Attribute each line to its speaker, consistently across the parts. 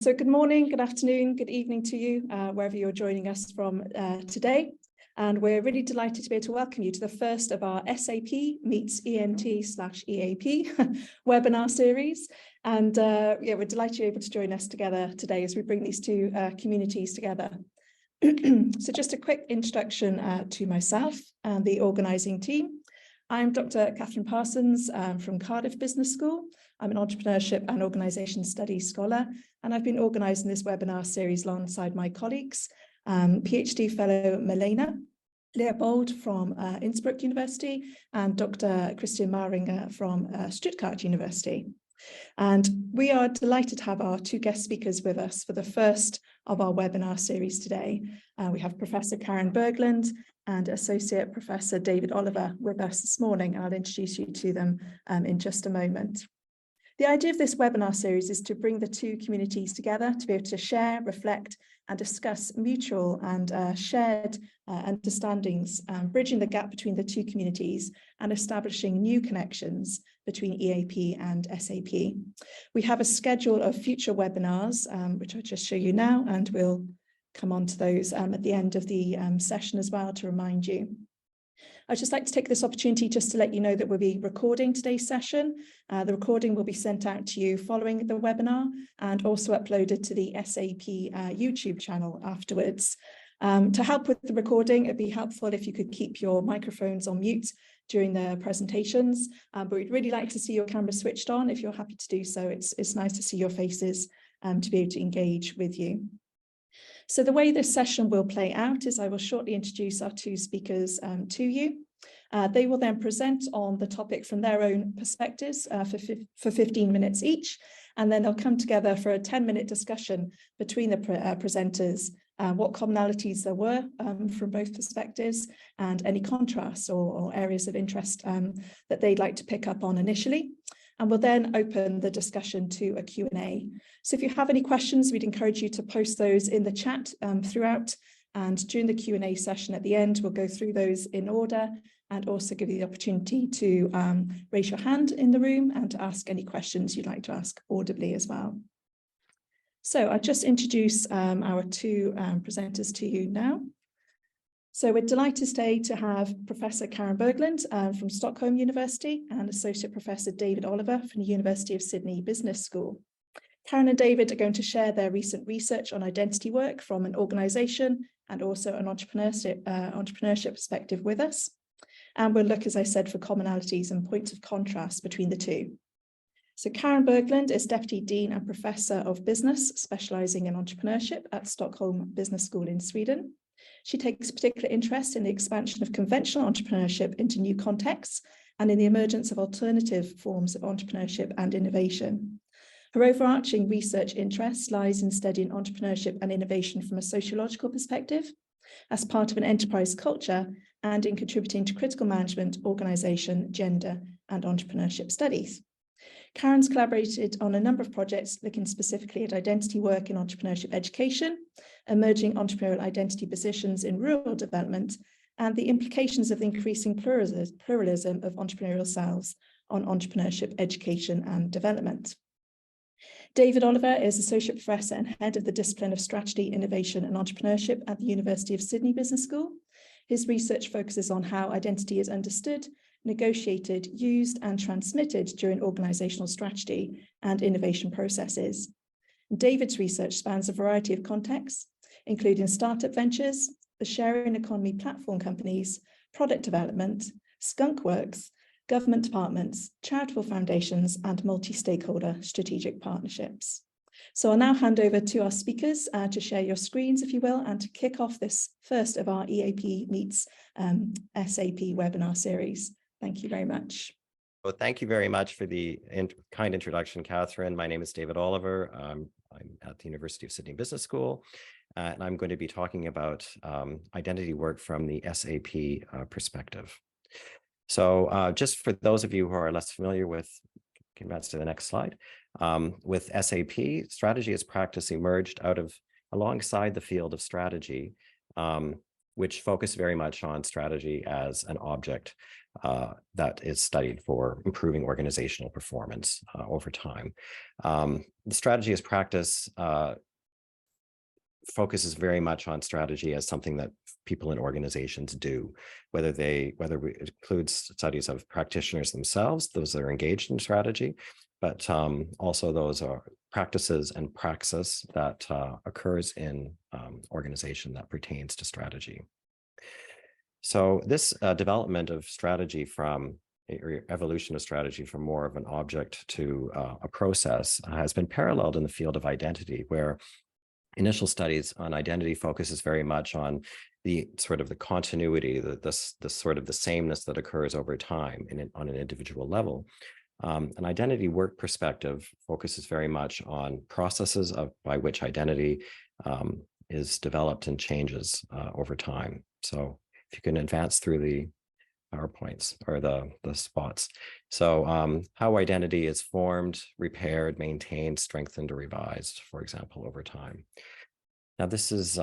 Speaker 1: So good morning, good afternoon, good evening to you, wherever you're joining us from today. And we're really delighted to be able to welcome you to the first of our SAP meets ENT/EAP webinar series. And yeah, we're delighted you're able to join us together today as we bring these two communities together. So just a quick introduction to myself and the organising team. I'm Dr. Karin Parsons from Cardiff Business School. I'm an entrepreneurship and organisation studies scholar, and I've been organising this webinar series alongside my colleagues, PhD fellow Milena Leopold from Innsbruck University and Dr. Christian Maringer from Stuttgart University. And we are delighted to have our two guest speakers with us for the first of our webinar series today. We have Professor Karin Berglund and Associate Professor David Oliver with us this morning. I'll introduce you to them in just a moment. The idea of this webinar series is to bring the two communities together to be able to share, reflect, and discuss mutual and shared understandings, bridging the gap between the two communities and establishing new connections between EAP and SAP. We have a schedule of future webinars, which I'll just show you now, and we'll come on to those at the end of the session as well to remind you. I'd just like to take this opportunity just to let you know that we'll be recording today's session. The recording will be sent out to you following the webinar and also uploaded to the SAP YouTube channel afterwards. To help with the recording, it'd be helpful if you could keep your microphones on mute during the presentations, but we'd really like to see your camera switched on if you're happy to do so. It's nice to see your faces to be able to engage with you. So the way this session will play out is I will shortly introduce our two speakers to you. They will then present on the topic from their own perspectives for 15 minutes each, and then they'll come together for a 10-minute discussion between the presenters, what commonalities there were from both perspectives and any contrasts or areas of interest that they'd like to pick up on initially. And we'll then open the discussion to a Q&A. So if you have any questions, we'd encourage you to post those in the chat throughout. And during the Q&A session at the end, we'll go through those in order and also give you the opportunity to raise your hand in the room and to ask any questions you'd like to ask audibly as well. So I'll just introduce our two presenters to you now. So we're delighted today to have Professor Karin Berglund from Stockholm University and Associate Professor David Oliver from the University of Sydney Business School. Karin and David are going to share their recent research on identity work from an organisation and also an entrepreneurship perspective with us. And we'll look, as I said, for commonalities and points of contrast between the two. So Karin Berglund is Deputy Dean and Professor of Business, specialising in entrepreneurship at Stockholm Business School in Sweden. She takes particular interest in the expansion of conventional entrepreneurship into new contexts and in the emergence of alternative forms of entrepreneurship and innovation. Her overarching research interest lies in studying entrepreneurship and innovation from a sociological perspective, as part of an enterprise culture, and in contributing to critical management, organisation, gender, and entrepreneurship studies. Karin's collaborated on a number of projects looking specifically at identity work in entrepreneurship education, emerging entrepreneurial identity positions in rural development, and the implications of the increasing pluralism of entrepreneurial selves on entrepreneurship education and development. David Oliver is Associate Professor and Head of the Discipline of Strategy, Innovation and Entrepreneurship at the University of Sydney Business School. His research focuses on how identity is understood, negotiated, used, and transmitted during organisational strategy and innovation processes. David's research spans a variety of contexts, including startup ventures, the sharing economy platform companies, product development, skunk works, government departments, charitable foundations, and multi-stakeholder strategic partnerships. So I'll now hand over to our speakers to share your screens, if you will, and to kick off this first of our EAP meets SAP webinar series. Thank you very much.
Speaker 2: Well, thank you very much for the kind introduction, Catherine. My name is David Oliver. I'm at the University of Sydney Business School, and I'm going to be talking about identity work from the SAP perspective. So just for those of you who are less familiar with, can advance to the next slide, with SAP, strategy as practice emerged alongside the field of strategy, which focused very much on strategy as an object. that is studied for improving organizational performance over time. The strategy as practice focuses very much on strategy as something that people in organizations do, whether it includes studies of practitioners themselves, those that are engaged in strategy, but also those are practices and praxis that occurs in organization that pertains to strategy. So this development of strategy from evolution of strategy from more of an object to a process has been paralleled in the field of identity, where initial studies on identity focuses very much on the sort of the continuity, the sort of the sameness that occurs over time on an individual level. An identity work perspective focuses very much on processes by which identity is developed and changes over time. So if you can advance through the PowerPoints or the spots. So how identity is formed, repaired, maintained, strengthened, or revised, for example, over time. Now, this is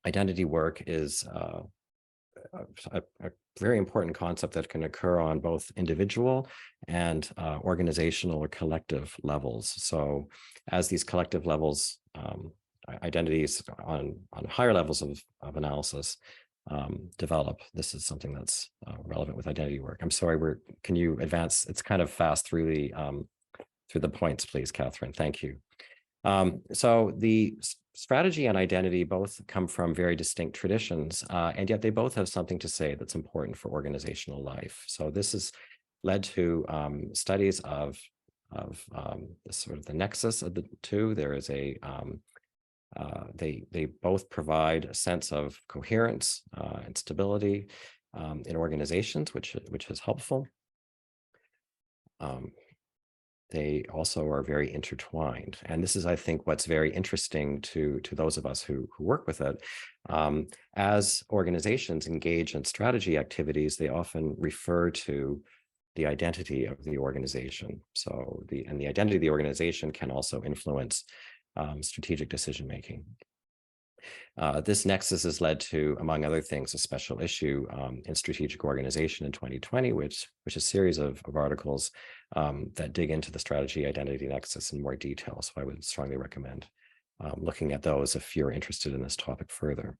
Speaker 2: identity work is a very important concept that can occur on both individual and organizational or collective levels. So as these collective levels, identities on higher levels of analysis develop, this is something that's relevant with identity work. I'm sorry, can you advance? It's kind of fast through the points, please, Catherine. Thank you. So the strategy and identity both come from very distinct traditions, and yet they both have something to say that's important for organizational life. So this has led to studies of sort of the nexus of the two. There is they both provide a sense of coherence and stability in organizations, which is helpful. They also are very intertwined. And this is, I think, what's very interesting to those of us who work with it. As organizations engage in strategy activities, they often refer to the identity of the organization. So the identity of the organization can also influence strategic decision-making. This nexus has led to, among other things, a special issue in Strategic Organization in 2020, which is a series of articles that dig into the strategy identity nexus in more detail. So I would strongly recommend looking at those if you're interested in this topic further.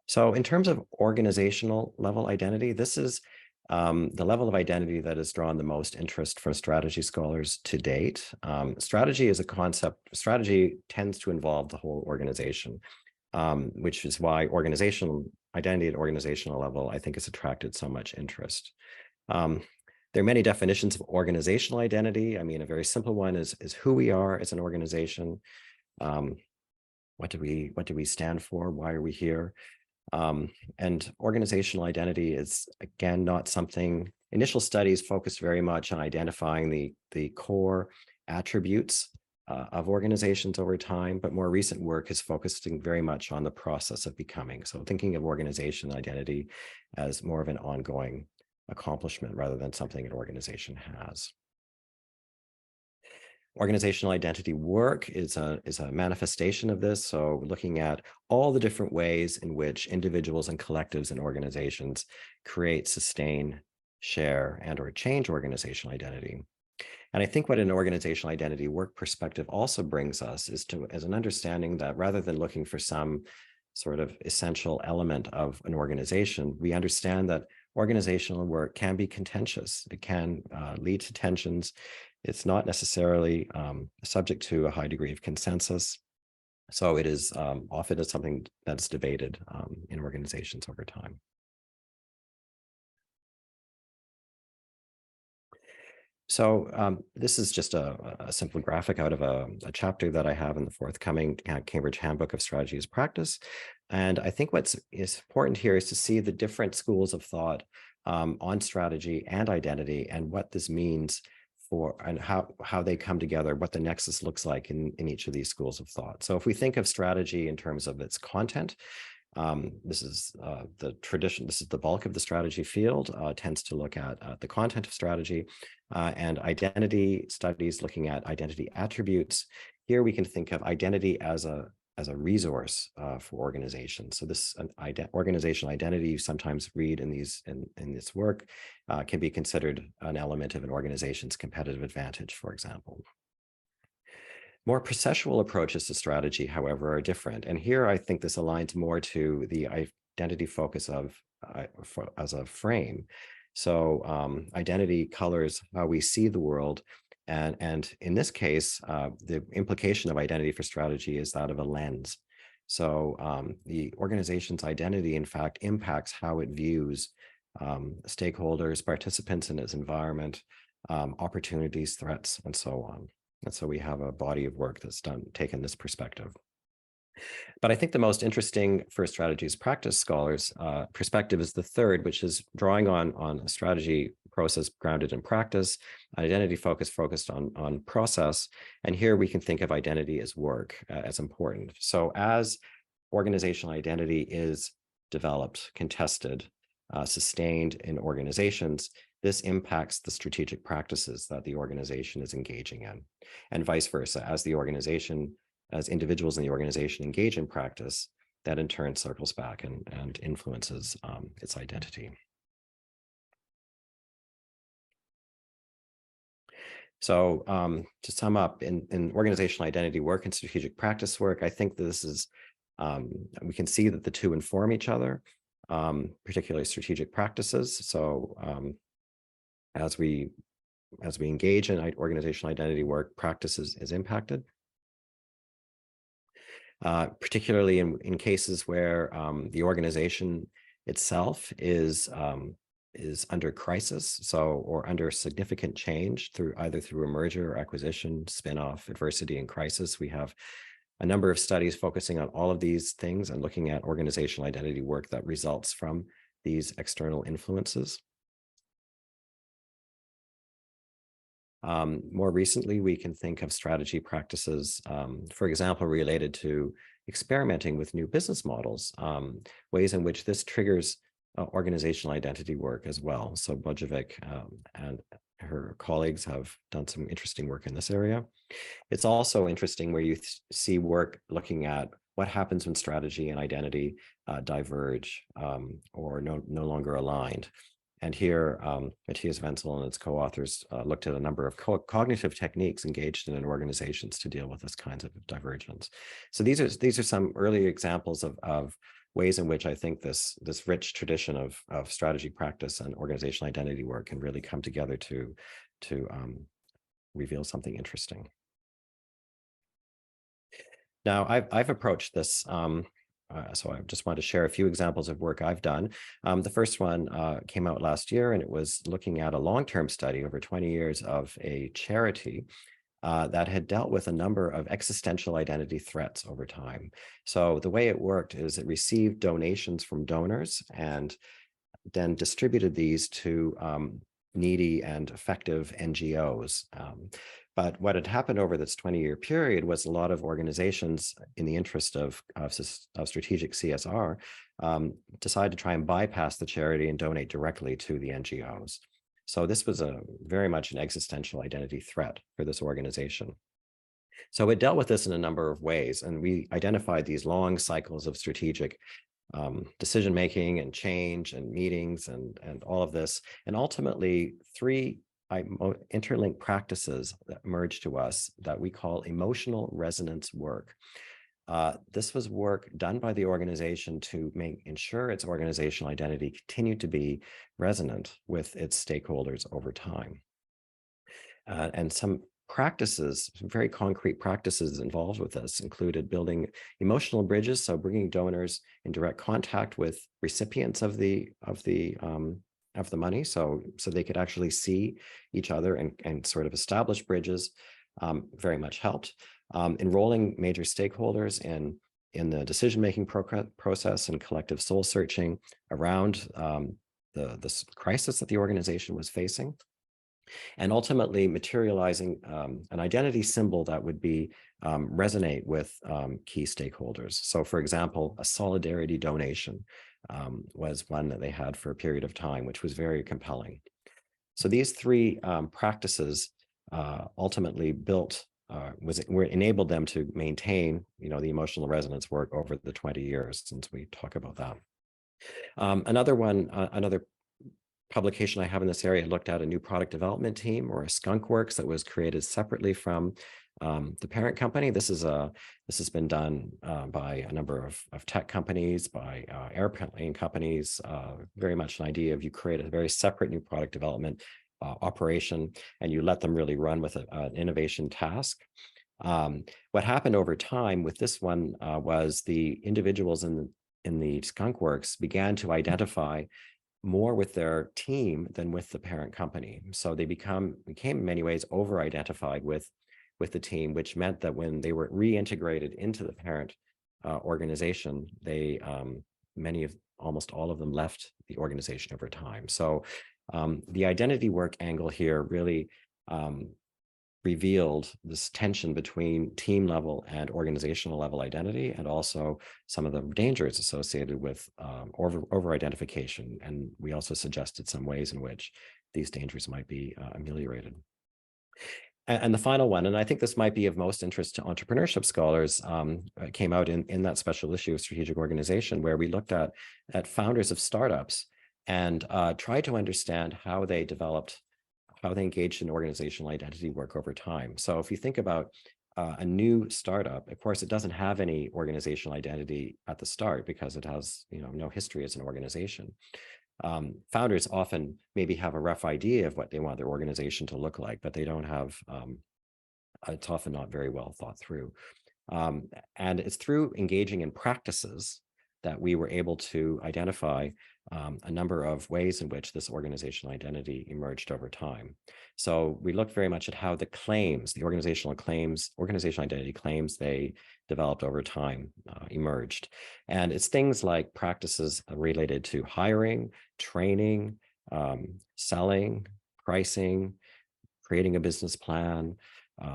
Speaker 2: So in terms of organizational level identity, this is the level of identity that has drawn the most interest from strategy scholars to date. Strategy is a concept. Strategy tends to involve the whole organization, which is why organizational identity at organizational level, I think, has attracted so much interest. There are many definitions of organizational identity. I mean, a very simple one is who we are as an organization. What do we stand for? Why are we here? And organizational identity is, again, not something. Initial studies focused very much on identifying the core attributes of organizations over time, but more recent work is focusing very much on the process of becoming. So thinking of organization identity as more of an ongoing accomplishment rather than something an organization has. Organizational identity work is a manifestation of this. So looking at all the different ways in which individuals and collectives and organizations create, sustain, share, and or change organizational identity. And I think what an organizational identity work perspective also brings us is as an understanding that rather than looking for some sort of essential element of an organization, we understand that organizational work can be contentious. It can lead to tensions. It's not necessarily subject to a high degree of consensus. So it is often something that's debated in organizations over time. So this is just a simple graphic out of a chapter that I have in the forthcoming Cambridge Handbook of Strategy as Practice. And I think what's important here is to see the different schools of thought on strategy and identity and what this means and how they come together, what the nexus looks like in each of these schools of thought. So if we think of strategy in terms of its content, this is the tradition, this is the bulk of the strategy field, tends to look at the content of strategy, and identity studies looking at identity attributes. Here we can think of identity as a as a resource for organizations. So this organizational identity you sometimes read in this work can be considered an element of an organization's competitive advantage, for example. More processual approaches to strategy, however, are different. And here I think this aligns more to the identity focus of as a frame. So identity colors how we see the world. And in this case, the implication of identity for strategy is that of a lens. So the organization's identity, in fact, impacts how it views stakeholders, participants in its environment, opportunities, threats, and so on. And so we have a body of work that's taken this perspective. But I think the most interesting for strategies practice scholars' perspective is the third, which is drawing on a strategy process grounded in practice, identity focused on process. And here we can think of identity as work as important. So as organizational identity is developed, contested, sustained in organizations, this impacts the strategic practices that the organization is engaging in, and vice versa. As individuals in the organization engage in practice, that in turn circles back and influences its identity. So to sum up, in organizational identity work and strategic practice work, I think this is, we can see that the two inform each other, particularly strategic practices. So as we engage in organizational identity work, practice is impacted. Particularly in cases where the organization itself is under crisis, or under significant change either through a merger or acquisition, spinoff, adversity, and crisis. We have a number of studies focusing on all of these things and looking at organizational identity work that results from these external influences. More recently, we can think of strategy practices, for example, related to experimenting with new business models, ways in which this triggers organizational identity work as well. So Budjovic and her colleagues have done some interesting work in this area. It's also interesting where you see work looking at what happens when strategy and identity diverge or no longer aligned. And here, Matthias Wenzel and its co-authors looked at a number of cognitive techniques engaged in organizations to deal with this kinds of divergence. So these are some early examples of ways in which I think this rich tradition of strategy practice and organizational identity work can really come together to reveal something interesting. Now, I've approached this. So I just want to share a few examples of work I've done. The first one came out last year, and it was looking at a long-term study over 20 years of a charity that had dealt with a number of existential identity threats over time. So the way it worked is it received donations from donors and then distributed these to needy and effective NGOs. But what had happened over this 20-year period was a lot of organizations, in the interest of strategic CSR, decided to try and bypass the charity and donate directly to the NGOs. So this was very much an existential identity threat for this organization. So it dealt with this in a number of ways, and we identified these long cycles of strategic decision-making and change and meetings and all of this, and ultimately three interlinked practices that emerged to us that we call emotional resonance work. This was work done by the organization to ensure its organizational identity continued to be resonant with its stakeholders over time. And some practices, some very concrete practices involved with this included building emotional bridges, so bringing donors in direct contact with recipients of the money, so they could actually see each other and sort of establish bridges, very much helped. Enrolling major stakeholders in the decision-making process and collective soul searching around the crisis that the organization was facing, and ultimately materializing an identity symbol that would be resonate with key stakeholders. So for example, a solidarity donation was one that they had for a period of time, which was very compelling. So these three practices ultimately built enabled them to maintain, the emotional resonance work over the 20 years since we talk about that. Another publication I have in this area looked at a new product development team, or a skunk works, that was created separately from the parent company. This has been done by a number of tech companies, by airplane companies. Very much an idea of you create a very separate new product development operation, and you let them really run with an innovation task. What happened over time with this one was the individuals in the skunk works began to identify more with their team than with the parent company. So they became in many ways over-identified with the team, which meant that when they were reintegrated into the parent organization, they almost all of them left the organization over time. So the identity work angle here really revealed this tension between team level and organizational level identity, and also some of the dangers associated with over-identification. And we also suggested some ways in which these dangers might be ameliorated. And the final one, and I think this might be of most interest to entrepreneurship scholars, came out in that special issue of Strategic Organization, where we looked at founders of startups and tried to understand how they engaged in organizational identity work over time. So if you think about a new startup, of course, it doesn't have any organizational identity at the start because it has no history as an organization. Founders often maybe have a rough idea of what they want their organization to look like, but they don't have, it's often not very well thought through. And it's through engaging in practices that we were able to identify a number of ways in which this organizational identity emerged over time. So we looked very much at how the organizational identity claims they developed over time emerged. And it's things like practices related to hiring, training, selling, pricing, creating a business plan,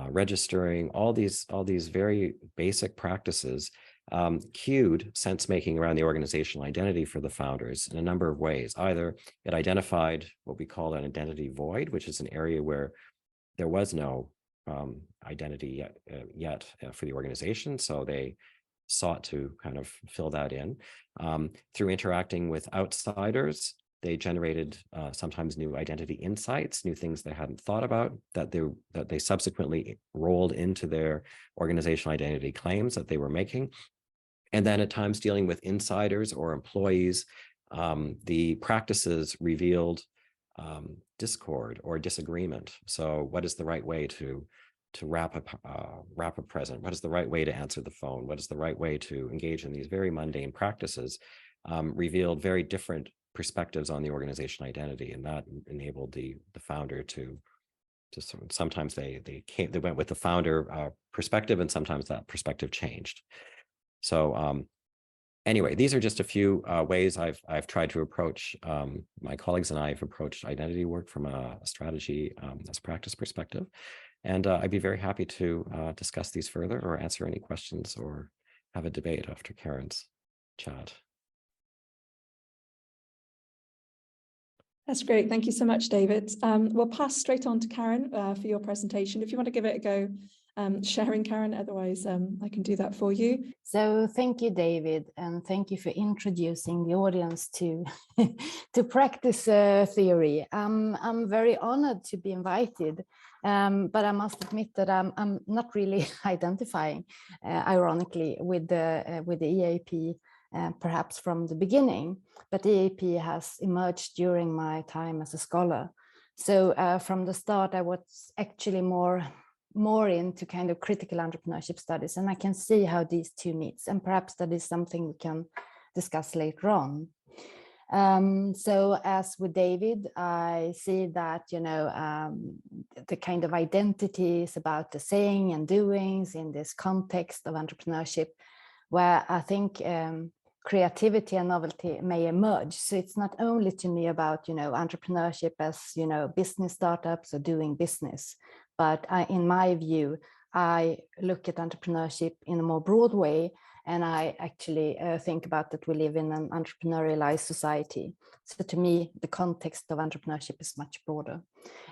Speaker 2: registering, all these very basic practices cued sense-making around the organizational identity for the founders in a number of ways. Either it identified what we call an identity void, which is an area where there was no identity yet for the organization, so they sought to kind of fill that in. Through interacting with outsiders, they generated sometimes new identity insights, new things they hadn't thought about, that they subsequently rolled into their organizational identity claims that they were making. And then at times dealing with insiders or employees, the practices revealed discord or disagreement. So what is the right way to wrap a present? What is the right way to answer the phone? What is the right way to engage in these very mundane practices? Revealed very different perspectives on the organizational identity, and that enabled the founder to sometimes they went with the founder perspective, and sometimes that perspective changed. So anyway, these are just a few ways I've tried to approach, my colleagues and I have approached identity work from a strategy as practice perspective. And I'd be very happy to discuss these further or answer any questions or have a debate after Karin's chat.
Speaker 1: That's great. Thank you so much, David. We'll pass straight on to Karin for your presentation. If you want to give it a go, sharing, Karin, otherwise I can do that for you.
Speaker 3: So thank you, David, and thank you for introducing the audience to practice theory. I'm very honored to be invited, but I must admit that I'm not really identifying, ironically, with the EAP. Perhaps from the beginning, but EAP has emerged during my time as a scholar. So from the start, I was actually more into kind of critical entrepreneurship studies, and I can see how these two meet, and perhaps that is something we can discuss later on. So as with David, I see that, the kind of identities about the saying and doings in this context of entrepreneurship, where I think creativity and novelty may emerge. So it's not only to me about, entrepreneurship as, business startups or doing business, but in my view, I look at entrepreneurship in a more broad way And I actually think about that we live in an entrepreneurialized society. So to me, the context of entrepreneurship is much broader.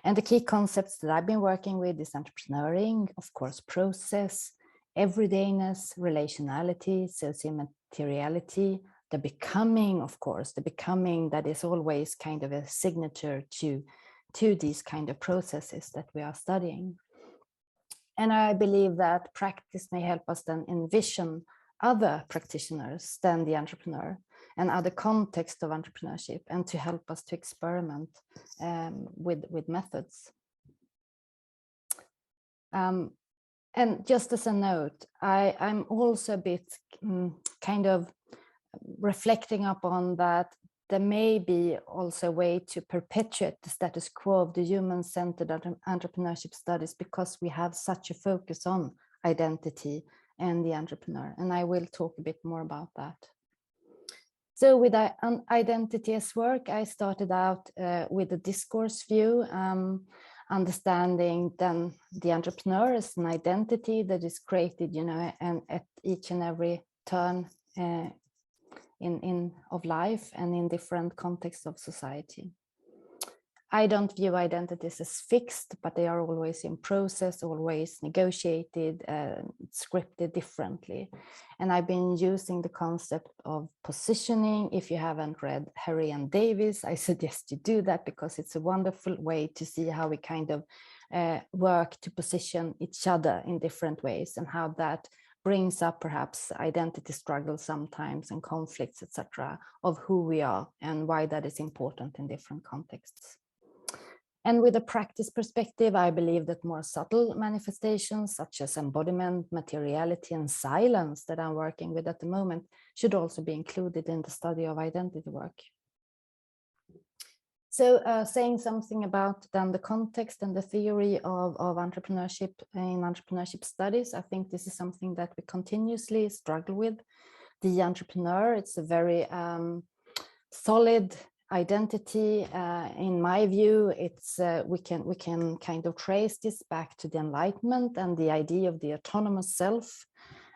Speaker 3: And the key concepts that I've been working with is entrepreneuring, of course, process, everydayness, relationality, socio-materiality, the becoming, of course, the becoming that is always kind of a signature to these kind of processes that we are studying. And I believe that practice may help us then envision other practitioners than the entrepreneur and other contexts of entrepreneurship, and to help us to experiment with methods. And just as a note, I'm also a bit kind of reflecting upon that there may be also a way to perpetuate the status quo of the human-centered entrepreneurship studies, because we have such a focus on identity and the entrepreneur. And I will talk a bit more about that. So with identity as work, I started out with a discourse view, understanding then the entrepreneur as an identity that is created, you know, and at each and every turn of life and in different contexts of society. I don't view identities as fixed, but they are always in process, always negotiated, scripted differently. And I've been using the concept of positioning. If you haven't read Harry and Davis, I suggest you do that, because it's a wonderful way to see how we kind of work to position each other in different ways, and how that brings up perhaps identity struggles sometimes and conflicts, etc., of who we are and why that is important in different contexts. And with a practice perspective, I believe that more subtle manifestations such as embodiment, materiality, and silence that I'm working with at the moment should also be included in the study of identity work. So saying something about then the context and the theory of entrepreneurship in entrepreneurship studies, I think this is something that we continuously struggle with. The entrepreneur, it's a very solid identity. In my view, it's we can kind of trace this back to the Enlightenment and the idea of the autonomous self.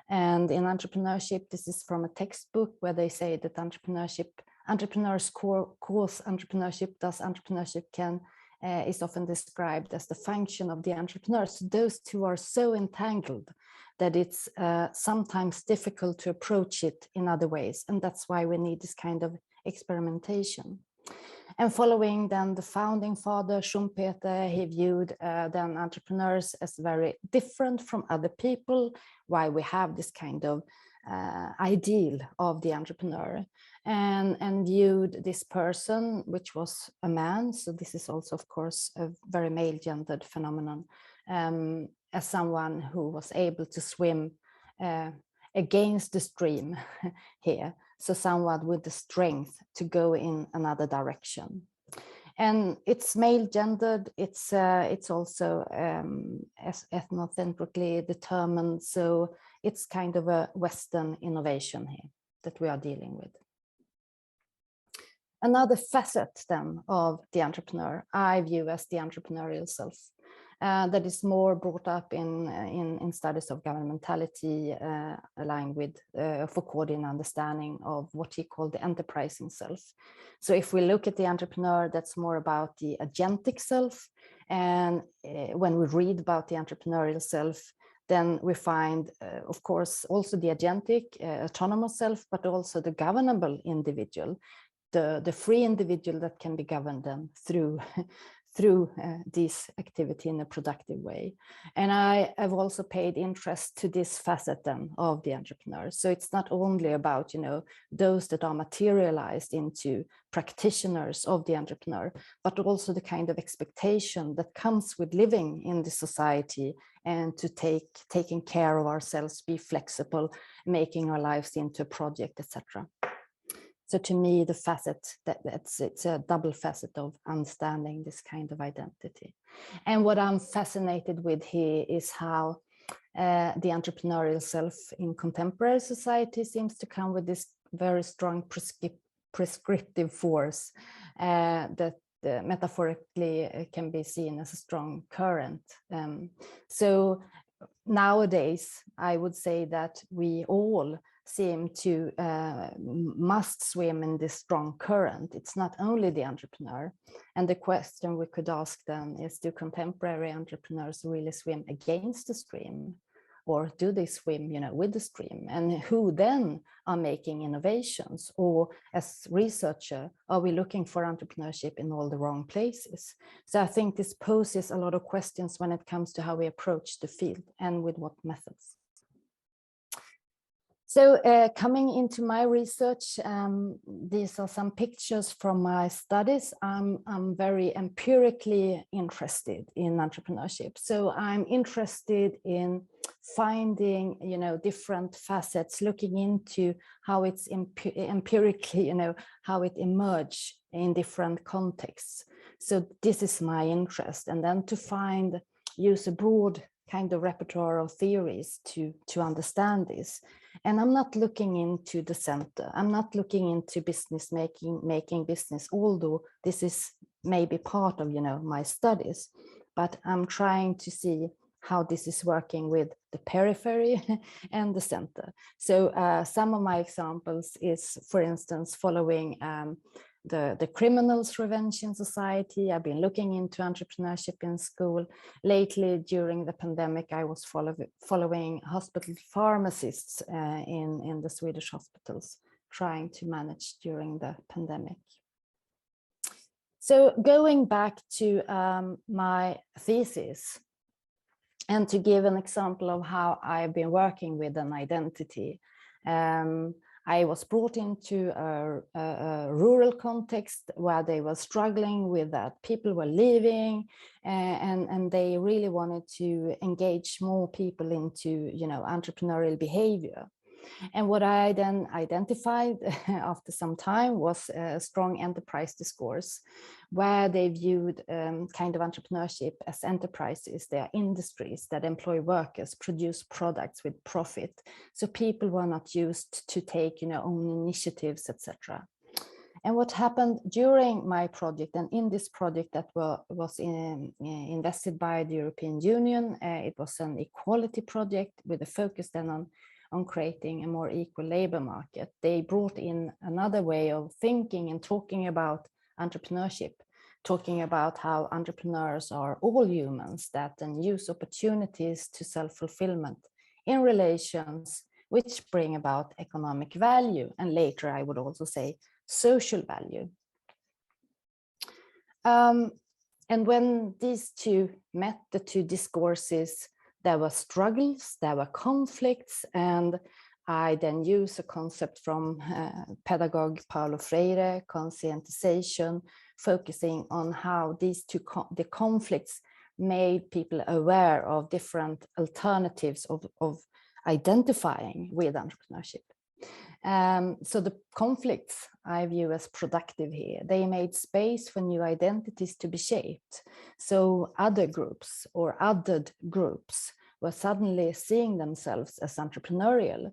Speaker 3: And in entrepreneurship, this is from a textbook where they say that entrepreneurs cause entrepreneurship, thus entrepreneurship is often described as the function of the entrepreneur. So those two are so entangled that it's sometimes difficult to approach it in other ways. And that's why we need this kind of experimentation. And following then the founding father, Schumpeter, he viewed then entrepreneurs as very different from other people, why we have this kind of ideal of the entrepreneur, and viewed this person, which was a man, so this is also of course a very male gendered phenomenon, as someone who was able to swim against the stream here, so someone with the strength to go in another direction. And it's male gendered, it's also ethnocentrically determined, so it's kind of a Western innovation here that we are dealing with. Another facet then of the entrepreneur I view as the entrepreneurial self, that is more brought up in studies of governmentality, aligned with Foucauldian understanding of what he called the enterprising self. So if we look at the entrepreneur, that's more about the agentic self. And when we read about the entrepreneurial self, then we find, of course, also the agentic, autonomous self, but also the governable individual, the free individual that can be governed then through this activity in a productive way. And I have also paid interest to this facet then of the entrepreneur. So it's not only about, you know, those that are materialized into practitioners of the entrepreneur, but also the kind of expectation that comes with living in the society and to taking care of ourselves, be flexible, making our lives into a project, etc. So to me, the facet, it's a double facet of understanding this kind of identity. And what I'm fascinated with here is how the entrepreneurial self in contemporary society seems to come with this very strong prescriptive force that metaphorically can be seen as a strong current. So nowadays, I would say that we all seem to must swim in this strong current. It's not only the entrepreneur. And the question we could ask then is, do contemporary entrepreneurs really swim against the stream? Or do they swim, with the stream? And who then are making innovations? Or as researcher, are we looking for entrepreneurship in all the wrong places? So I think this poses a lot of questions when it comes to how we approach the field and with what methods. So coming into my research, these are some pictures from my studies. I'm very empirically interested in entrepreneurship. So I'm interested in finding, different facets, looking into how it's empirically, how it emerged in different contexts. So this is my interest. And then to use a broad kind of repertoire of theories to understand this. And I'm not looking into the center. I'm not looking into business making business, although this is maybe part of, my studies, but I'm trying to see how this is working with the periphery and the center. So some of my examples is, for instance, following the Criminals Prevention Society. I've been looking into entrepreneurship in school. Lately, during the pandemic, I was following hospital pharmacists in the Swedish hospitals, trying to manage during the pandemic. So going back to my thesis, and to give an example of how I've been working with an identity, I was brought into a rural context where they were struggling with that. People were leaving and they really wanted to engage more people into, entrepreneurial behavior. And what I then identified after some time was a strong enterprise discourse, where they viewed kind of entrepreneurship as enterprises. They are industries that employ workers, produce products with profit. So people were not used to take, own initiatives, etc. And what happened during my project, and in this project that was invested by the European Union, it was an equality project with a focus then on creating a more equal labor market. They brought in another way of thinking and talking about entrepreneurship, talking about how entrepreneurs are all humans that then use opportunities to self-fulfillment in relations which bring about economic value, and later I would also say social value. And when these two met, the two discourses, there were struggles, there were conflicts, and I then use a concept from pedagogue Paulo Freire, conscientization, focusing on how these two the conflicts made people aware of different alternatives of identifying with entrepreneurship. So the conflicts I view as productive here. They made space for new identities to be shaped. So other groups or othered groups were suddenly seeing themselves as entrepreneurial,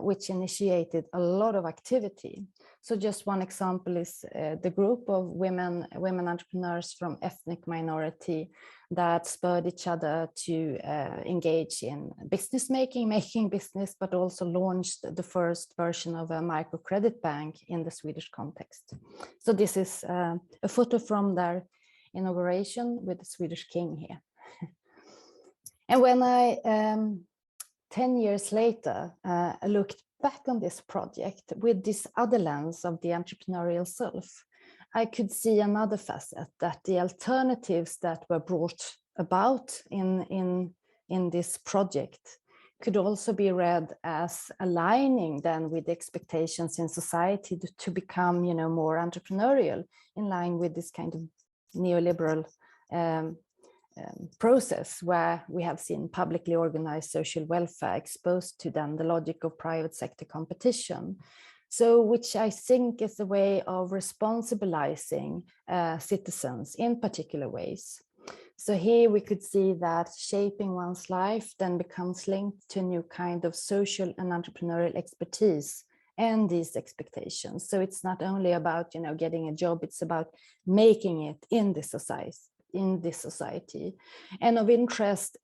Speaker 3: which initiated a lot of activity. So just one example is the group of women entrepreneurs from ethnic minority that spurred each other to engage in business making business, but also launched the first version of a microcredit bank in the Swedish context. So this is a photo from their inauguration with the Swedish king here. And when I, 10 years later, looked back on this project with this other lens of the entrepreneurial self, I could see another facet, that the alternatives that were brought about in this project could also be read as aligning then with the expectations in society to become, more entrepreneurial, in line with this kind of neoliberal process where we have seen publicly organized social welfare exposed to then the logic of private sector competition. So which I think is a way of responsibilizing citizens in particular ways. So here we could see that shaping one's life then becomes linked to a new kind of social and entrepreneurial expertise and these expectations. So it's not only about, getting a job, it's about making it in the in this society. And of interest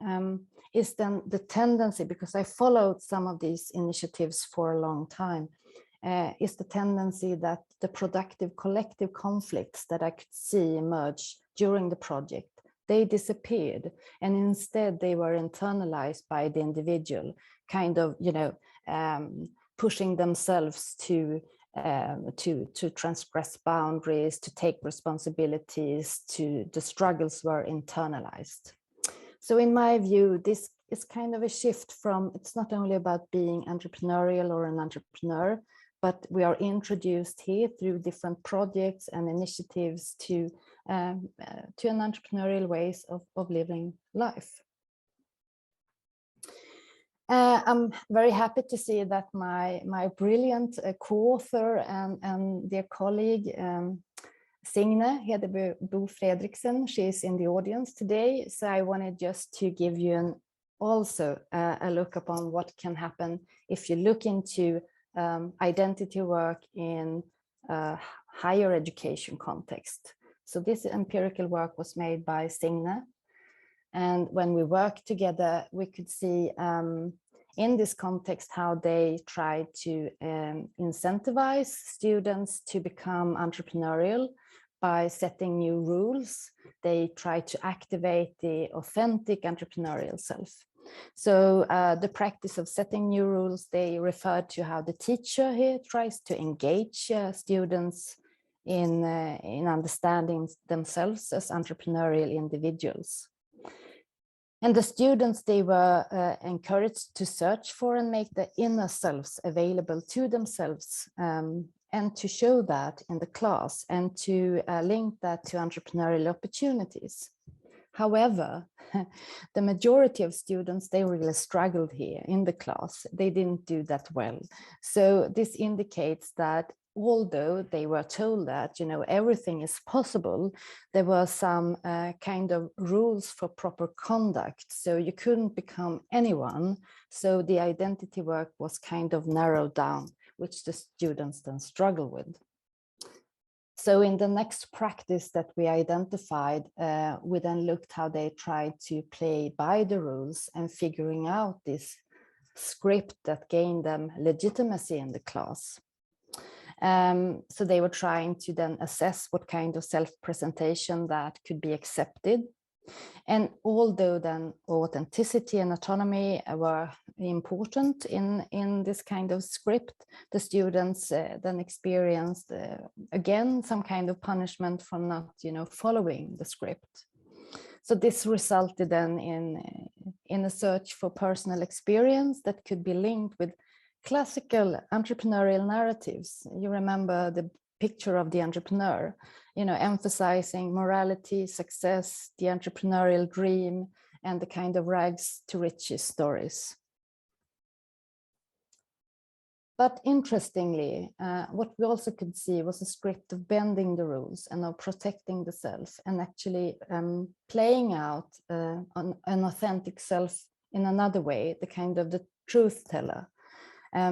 Speaker 3: is then the tendency, because I followed some of these initiatives for a long time, is the tendency that the productive collective conflicts that I could see emerge during the project, they disappeared, and instead they were internalized by the individual, kind of, pushing themselves to transgress boundaries, to take responsibilities, the struggles were internalized. So in my view, this is kind of a shift from, it's not only about being entrepreneurial or an entrepreneur, but we are introduced here through different projects and initiatives to an entrepreneurial ways of living life. I'm very happy to see that my brilliant co-author and dear colleague, Signe Hedebo Fredriksen, she's in the audience today. So I wanted just to give you also a look upon what can happen if you look into identity work in a higher education context. So this empirical work was made by Signe. And when we work together, we could see in this context how they try to incentivize students to become entrepreneurial by setting new rules. They try to activate the authentic entrepreneurial self. So the practice of setting new rules, they refer to how the teacher here tries to engage students in understanding themselves as entrepreneurial individuals. And the students, they were encouraged to search for and make the inner selves available to themselves, and to show that in the class and to link that to entrepreneurial opportunities. However, the majority of students, they really struggled here in the class. They didn't do that well. So this indicates that although they were told that, everything is possible, there were some kind of rules for proper conduct. So you couldn't become anyone. So the identity work was kind of narrowed down, which the students then struggle with. So in the next practice that we identified, we then looked how they tried to play by the rules and figuring out this script that gained them legitimacy in the class. So they were trying to then assess what kind of self-presentation that could be accepted. And although then authenticity and autonomy were important in this kind of script, the students then experienced again some kind of punishment from not, following the script. So this resulted then in a search for personal experience that could be linked with classical entrepreneurial narratives. You remember the picture of the entrepreneur, emphasizing morality, success, the entrepreneurial dream, and the kind of rags to riches stories. But interestingly, what we also could see was a script of bending the rules and of protecting the self and actually playing out an authentic self in another way, the kind of the truth teller.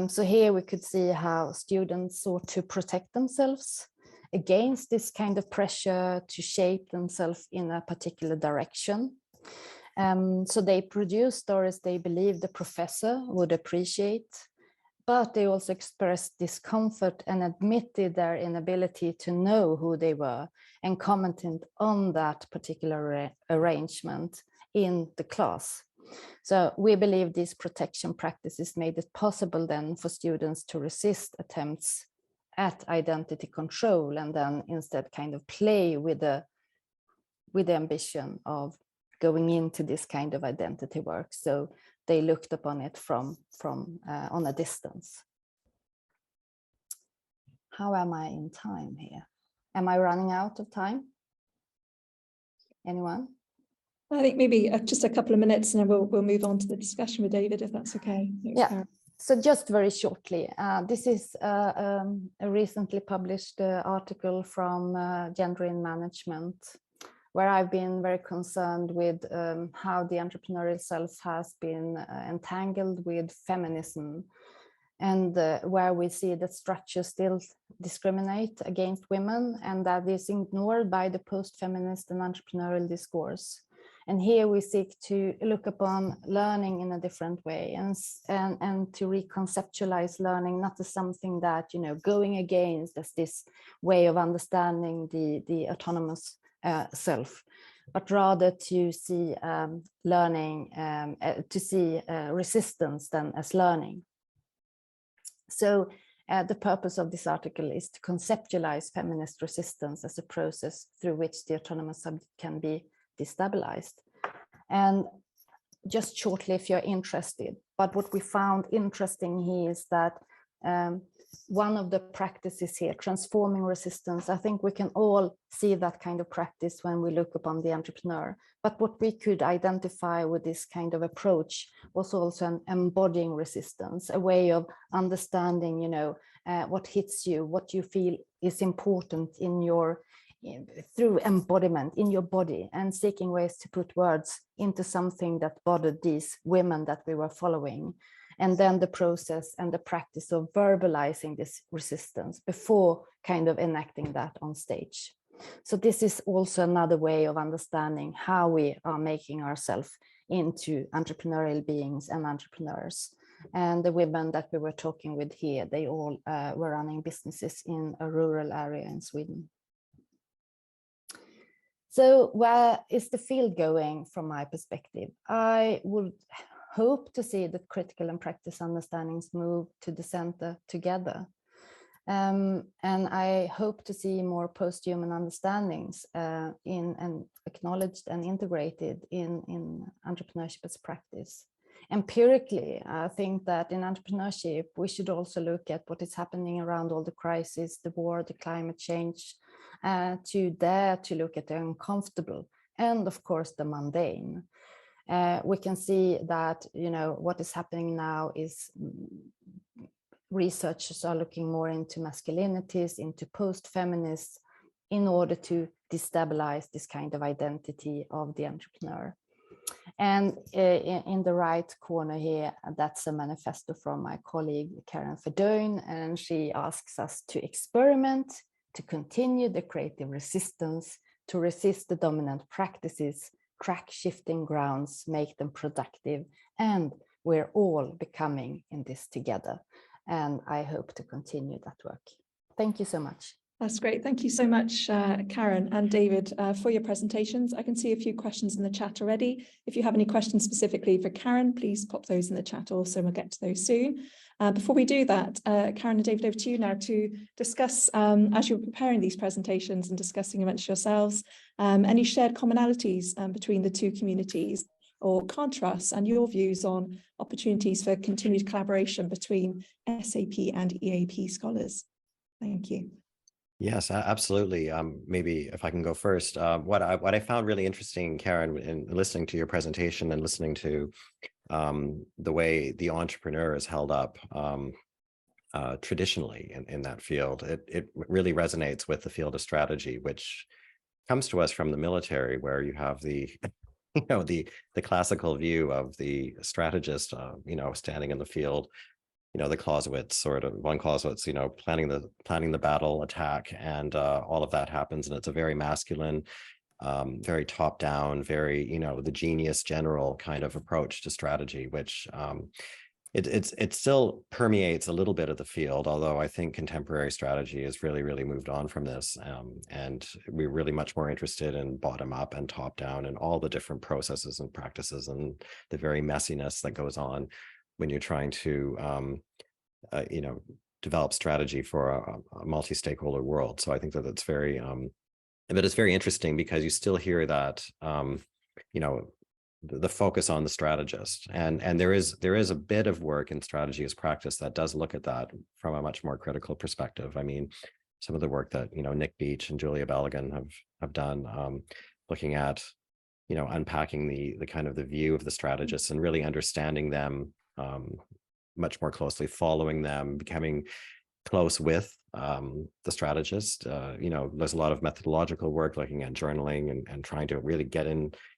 Speaker 3: So here we could see how students sought to protect themselves against this kind of pressure to shape themselves in a particular direction. So they produced stories they believed the professor would appreciate, but they also expressed discomfort and admitted their inability to know who they were and commented on that particular arrangement in the class. So we believe these protection practices made it possible then for students to resist attempts at identity control and then instead kind of play with the ambition of going into this kind of identity work. So they looked upon it from on a distance. How am I in time here? Am I running out of time? Anyone?
Speaker 1: I think maybe just a couple of minutes and then we'll move on to the discussion with David, if that's okay. Thanks,
Speaker 3: yeah.
Speaker 1: Karin.
Speaker 3: So just very shortly, this is a recently published article from Gender in Management, where I've been very concerned with how the entrepreneurial self has been entangled with feminism. and where we see that structures still discriminate against women, and that is ignored by the post-feminist and entrepreneurial discourse. And here we seek to look upon learning in a different way, and to reconceptualize learning not as something that, going against as this way of understanding the autonomous self, but rather to see learning, to see resistance then as learning. So the purpose of this article is to conceptualize feminist resistance as a process through which the autonomous subject can be destabilized. And just shortly, if you're interested, but what we found interesting here is that one of the practices here, transforming resistance, I think we can all see that kind of practice when we look upon the entrepreneur. But what we could identify with this kind of approach was also an embodying resistance, a way of understanding, what hits you, what you feel is important in your, through embodiment in your body, and seeking ways to put words into something that bothered these women that we were following. And then the process and the practice of verbalizing this resistance before kind of enacting that on stage. So this is also another way of understanding how we are making ourselves into entrepreneurial beings and entrepreneurs. And the women that we were talking with here, they all were running businesses in a rural area in Sweden. So where is the field going from my perspective? I would hope to see that critical and practice understandings move to the center together. And I hope to see more post-human understandings in and acknowledged and integrated in entrepreneurship as practice. Empirically, I think that in entrepreneurship, we should also look at what is happening around all the crises, the war, the climate change, to dare to look at the uncomfortable and of course the mundane. We can see that, what is happening now is researchers are looking more into masculinities, into post-feminists, in order to destabilize this kind of identity of the entrepreneur. And in the right corner here, that's a manifesto from my colleague Karin, and she asks us to experiment, to continue the creative resistance, to resist the dominant practices, crack shifting grounds, make them productive, and we're all becoming in this together. And I hope to continue that work. Thank you so much.
Speaker 1: That's great. Thank you so much, Karin and David, for your presentations. I can see a few questions in the chat already. If you have any questions specifically for Karin, please pop those in the chat also, and we'll get to those soon. Before we do that, Karin and David, over to you now to discuss, as you're preparing these presentations and discussing amongst yourselves, any shared commonalities between the two communities or contrasts, and your views on opportunities for continued collaboration between SAP and EAP scholars. Thank you.
Speaker 2: Yes, absolutely. Maybe if I can go first, what I found really interesting, Karin, in listening to your presentation and listening to the way the entrepreneur is held up traditionally in that field, it really resonates with the field of strategy, which comes to us from the military, where you have the the classical view of the strategist, standing in the field. The Clausewitz von Clausewitz, planning the battle attack, and all of that happens, and it's a very masculine, very top down, very the genius general kind of approach to strategy, which it still permeates a little bit of the field, although I think contemporary strategy has really moved on from this, and we're really much more interested in bottom up and top down and all the different processes and practices and the very messiness that goes on when you're trying to develop strategy for a multi-stakeholder world. So I think that it's very interesting, because you still hear that the focus on the strategist, and there is a bit of work in strategy as practice that does look at that from a much more critical perspective. I mean, some of the work that Nick Beach and Julia Berglund have done, looking at unpacking the kind of the view of the strategists and really understanding them much more closely, following them, becoming close with the strategist. There's a lot of methodological work looking at journaling and trying to really get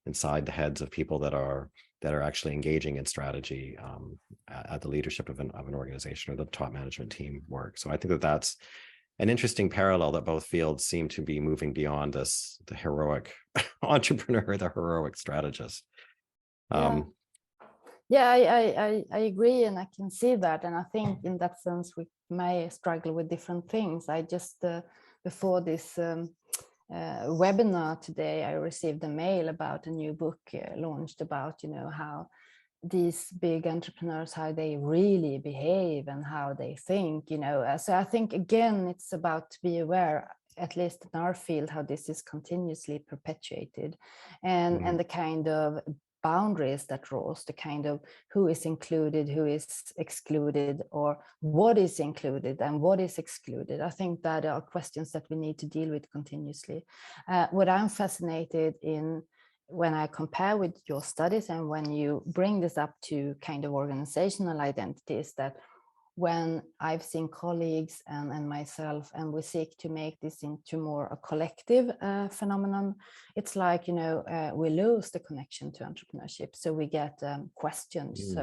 Speaker 2: inside the heads of people that are actually engaging in strategy at the leadership of an organization or the top management team work. So I think that that's an interesting parallel, that both fields seem to be moving beyond this, the heroic entrepreneur, the heroic strategist.
Speaker 3: Yeah, I agree, and I can see that. And I think in that sense, we may struggle with different things. I just, before this webinar today, I received a mail about a new book launched about, how these big entrepreneurs, how they really behave and how they think, So I think, again, it's about to be aware, at least in our field, how this is continuously perpetuated, and the kind of boundaries that draws, the kind of who is included, who is excluded, or what is included and what is excluded. I think that are questions that we need to deal with continuously. What I'm fascinated in, when I compare with your studies and when you bring this up to kind of organizational identities, that when I've seen colleagues and myself, and we seek to make this into more a collective phenomenon, it's like, we lose the connection to entrepreneurship. So we get questions.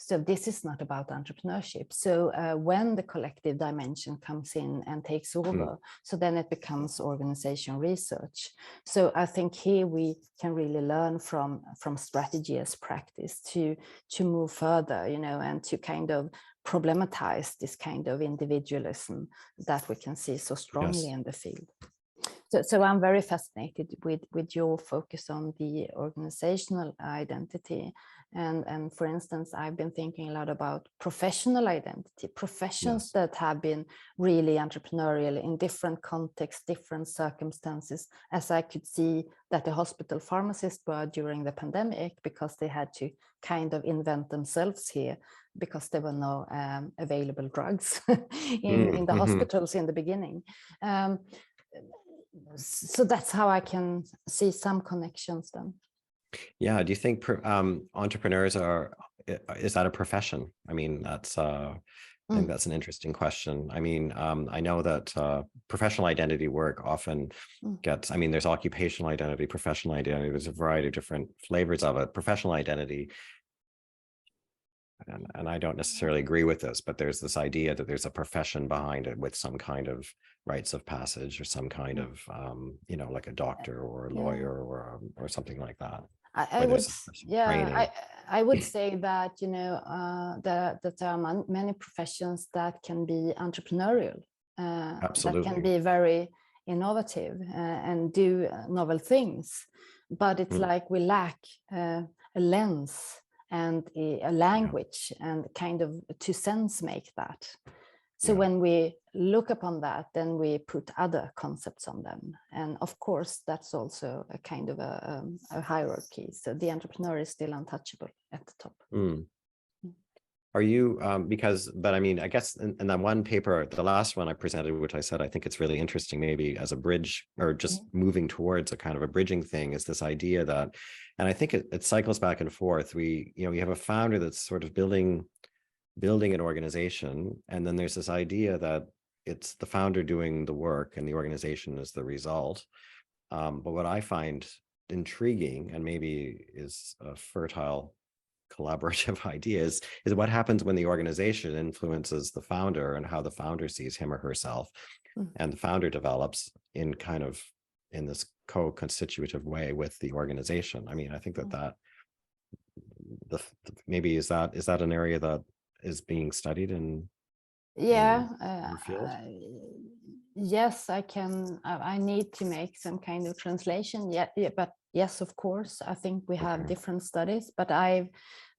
Speaker 3: So this is not about entrepreneurship. So when the collective dimension comes in and takes over, so then it becomes organization research. So I think here we can really learn from strategy as practice to move further, and to kind of problematize this kind of individualism that we can see so strongly in the field. So I'm very fascinated with your focus on the organizational identity. And for instance, I've been thinking a lot about professional identity, professions that have been really entrepreneurial in different contexts, different circumstances, as I could see that the hospital pharmacists were during the pandemic, because they had to kind of invent themselves here, because there were no available drugs in the hospitals in the beginning. So that's how I can see some connections then.
Speaker 2: Yeah. Do you think entrepreneurs is that a profession? I mean, that's I think that's an interesting question. I mean, I know that professional identity work often gets, I mean, there's occupational identity, professional identity, there's a variety of different flavors of it. Professional identity, and I don't necessarily agree with this, but there's this idea that there's a profession behind it with some kind of rites of passage or some kind of, like a doctor or a lawyer or something like that. I
Speaker 3: would say that, that there are many professions that can be entrepreneurial, that can be very innovative and do novel things, but it's like we lack a lens and a language and kind of to sense make that. So when we look upon that, then we put other concepts on them. And of course, that's also a kind of a hierarchy. So the entrepreneur is still untouchable at the top.
Speaker 2: Are you, but I mean, I guess in that one paper, the last one I presented, which I said, I think it's really interesting, maybe as a bridge or just moving towards a kind of a bridging thing, is this idea that, and I think it cycles back and forth. You have a founder that's sort of building an organization, and then there's this idea that it's the founder doing the work and the organization is the result. But what I find intriguing, and maybe is a fertile collaborative ideas, is what happens when the organization influences the founder and how the founder sees him or herself, and the founder develops in this co-constitutive way with the organization. I mean, I think that maybe is that an area that is being studied in your field?
Speaker 3: Yes, I can. I need to make some kind of translation. But yes, of course, I think we have different studies, but I've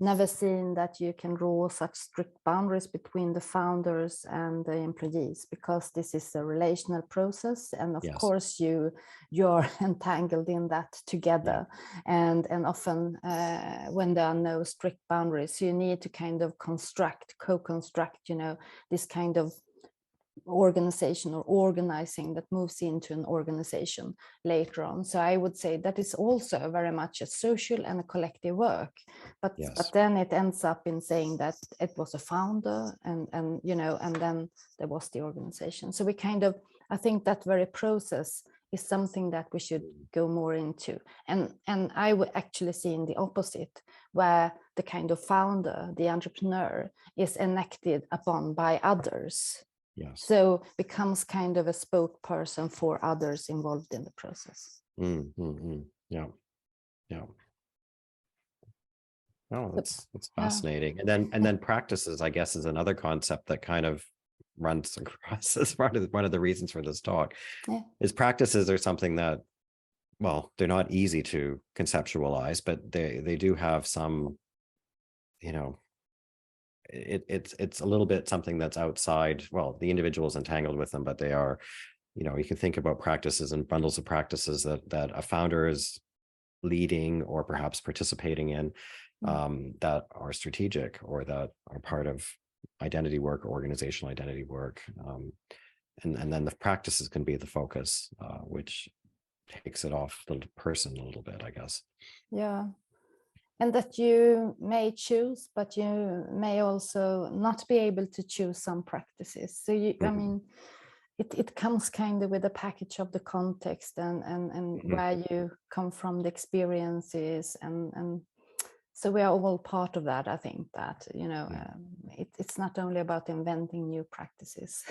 Speaker 3: never seen that you can draw such strict boundaries between the founders and the employees, because this is a relational process, and of course you're entangled in that together. And often when there are no strict boundaries, you need to kind of co-construct, this kind of organization or organizing that moves into an organization later on. So I would say that is also very much a social and a collective work, but then it ends up in saying that it was a founder and then there was the organization. So we kind of, I think that very process is something that we should go more into. And I would actually see in the opposite, where the kind of founder, the entrepreneur, is enacted upon by others.
Speaker 2: Yes.
Speaker 3: So becomes kind of a spokesperson for others involved in the process.
Speaker 2: Yeah. Oh, that's fascinating. And then practices, I guess, is another concept that kind of runs across as one of the reasons for this talk. Is practices are something that, well, they're not easy to conceptualize, but they do have some, it's a little bit something that's outside. Well, the individual is entangled with them, but they are, you can think about practices and bundles of practices that a founder is leading or perhaps participating in, that are strategic or that are part of identity work or organizational identity work. And then the practices can be the focus, which takes it off the person a little bit, I guess.
Speaker 3: Yeah. And that you may choose, but you may also not be able to choose some practices. So I mean, it comes kind of with a package of the context and where you come from, the experiences, and so we are all part of that. I think that, it's not only about inventing new practices.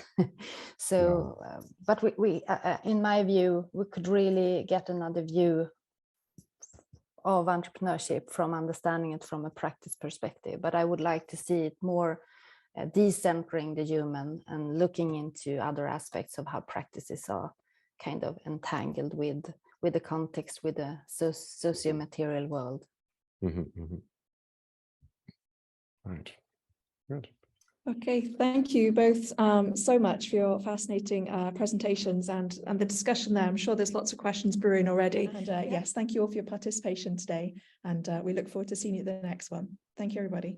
Speaker 3: So, but we in my view, we could really get another view of entrepreneurship from understanding it from a practice perspective. But I would like to see it more decentering the human and looking into other aspects of how practices are kind of entangled with the context, with the socio-material world.
Speaker 2: Right. Good.
Speaker 1: Okay, thank you both so much for your fascinating presentations and the discussion there. I'm sure there's lots of questions brewing already. And yes, thank you all for your participation today. And we look forward to seeing you at the next one. Thank you, everybody.